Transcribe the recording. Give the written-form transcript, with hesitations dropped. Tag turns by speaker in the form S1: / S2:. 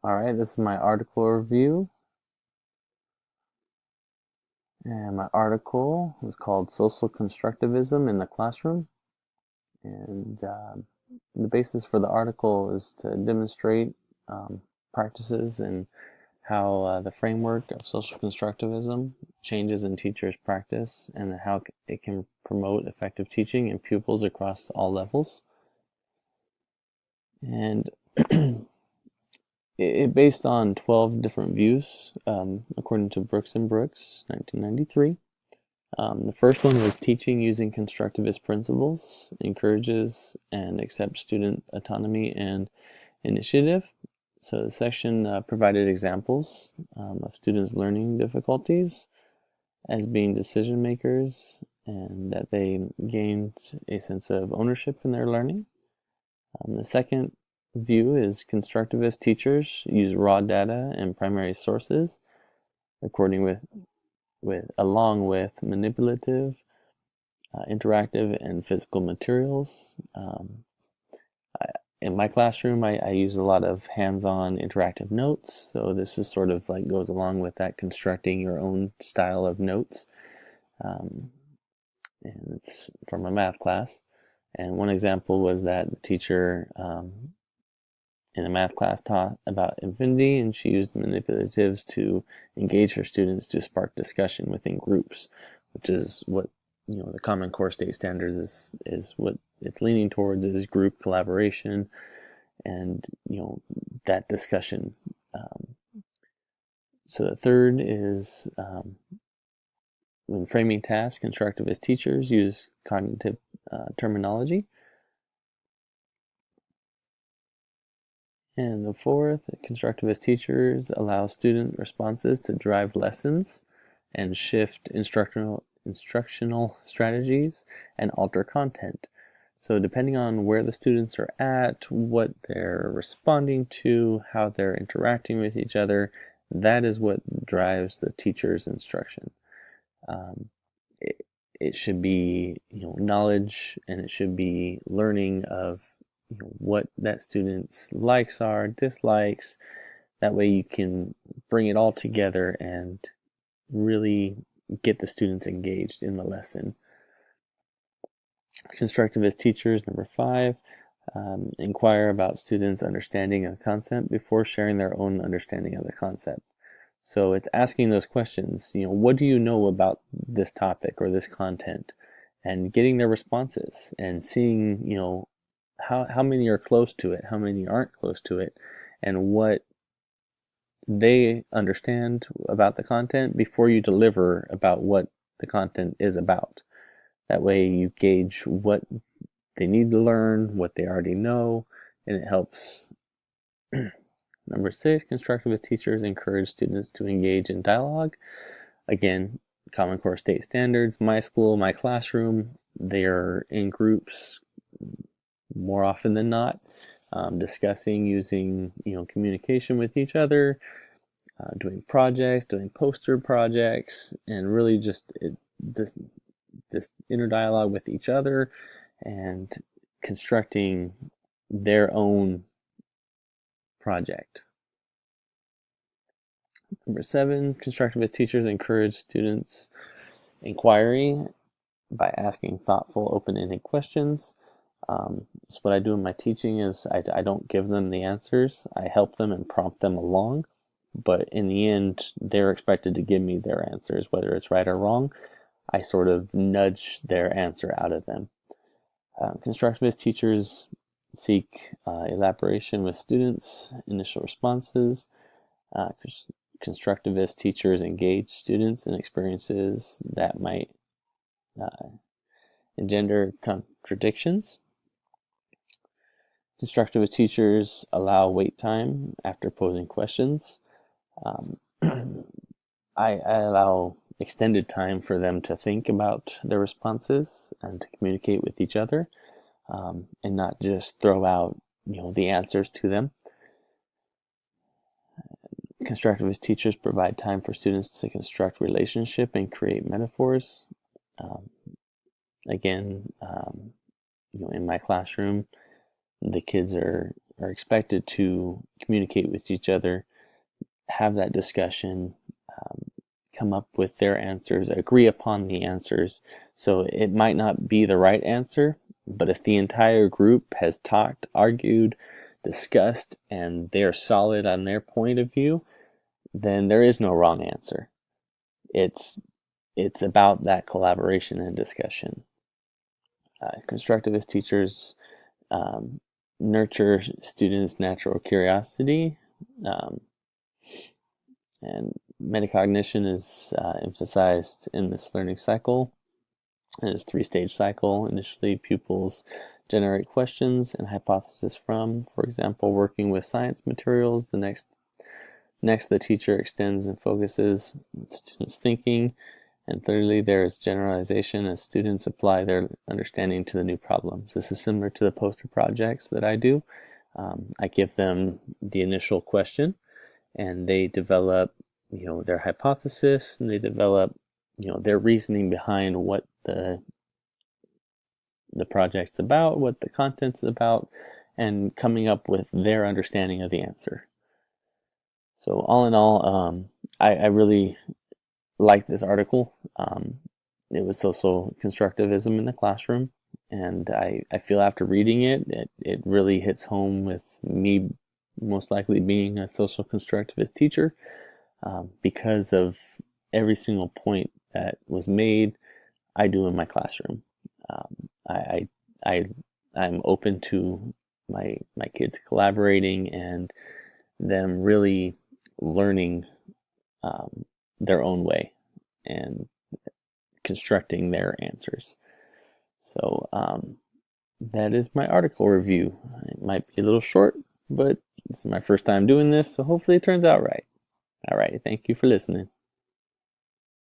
S1: All right, this is my article review, and my article is called Social Constructivism in the Classroom. And the basis for the article is to demonstrate practices and how the framework of social constructivism changes in teachers' practice and how it can promote effective teaching in pupils across all levels. And it based on 12 different views, according to Brooks and Brooks, 1993. The first one was teaching using constructivist principles, encourages and accepts student autonomy and initiative. So the section provided examples of students' learning difficulties as being decision makers and that they gained a sense of ownership in their learning. The second view is constructivist teachers use raw data and primary sources according along with manipulative, interactive, and physical materials. In my classroom, I use a lot of hands-on interactive notes. So this is sort of like goes along with that constructing your own style of notes. Um, and it's from a math class. And one example was that the teacher in a math class taught about infinity, and she used manipulatives to engage her students to spark discussion within groups, which is what the Common Core State Standards is what it's leaning towards, is group collaboration and that discussion. So the third is when framing tasks, constructivist teachers use cognitive terminology. And the fourth, constructivist teachers allow student responses to drive lessons and shift instructional strategies and alter content. So depending on where the students are at, what they're responding to, how they're interacting with each other, that is what drives the teacher's instruction. Um, it, it should be knowledge, and it should be learning of what that student's likes are, dislikes. That way you can bring it all together and really get the students engaged in the lesson. Constructivist teachers, number 5, inquire about students' understanding of the concept before sharing their own understanding of the concept. So it's asking those questions, what do you know about this topic or this content? And getting their responses and seeing, how many are close to it, how many aren't close to it, and what they understand about the content before you deliver about what the content is about. That way you gauge what they need to learn, what they already know, and it helps. Number 6, constructivist teachers encourage students to engage in dialogue. Again, Common Core State Standards, my school, my classroom, they are in groups more often than not, discussing, using communication with each other, doing projects, doing poster projects, and really just this inner dialogue with each other and constructing their own project. Number 7, constructivist teachers encourage students' inquiry by asking thoughtful, open-ended questions. So what I do in my teaching is I don't give them the answers. I help them and prompt them along. But in the end, they're expected to give me their answers, whether it's right or wrong. I sort of nudge their answer out of them. Constructivist teachers seek elaboration with students, initial responses. Uh, Constructivist teachers engage students in experiences that might uh, engender contradictions. Constructivist teachers allow wait time after posing questions. Um, I allow extended time for them to think about their responses and to communicate with each other, and not just throw out the answers to them. Constructivist teachers provide time for students to construct relationship and create metaphors. Um, again, in my classroom, the kids are are expected to communicate with each other, have that discussion, come up with their answers, agree upon the answers. So it might not be the right answer, but if the entire group has talked, argued, discussed, and they're solid on their point of view, then there is no wrong answer. It's about that collaboration and discussion. Constructivist teachers nurture students' natural curiosity, and metacognition is emphasized in this learning cycle. It is a 3-stage cycle. Initially, pupils generate questions and hypotheses from, for example, working with science materials. Next, the teacher extends and focuses students' thinking. And thirdly, there is generalization as students apply their understanding to the new problems. This is similar to the poster projects that I do. I give them the initial question, and they develop, their hypothesis, and they develop, their reasoning behind what the project's about, what the content's about, and coming up with their understanding of the answer. So all in all, I really like this article. It was social constructivism in the classroom, and I feel after reading it really hits home with me most likely being a social constructivist teacher, because of every single point that was made, I do in my classroom. I'm open to my kids collaborating and them really learning their own way and constructing their answers. So that is my article review. It might be a little short, but this is my first time doing this, so hopefully it turns out right. All right, thank you for listening.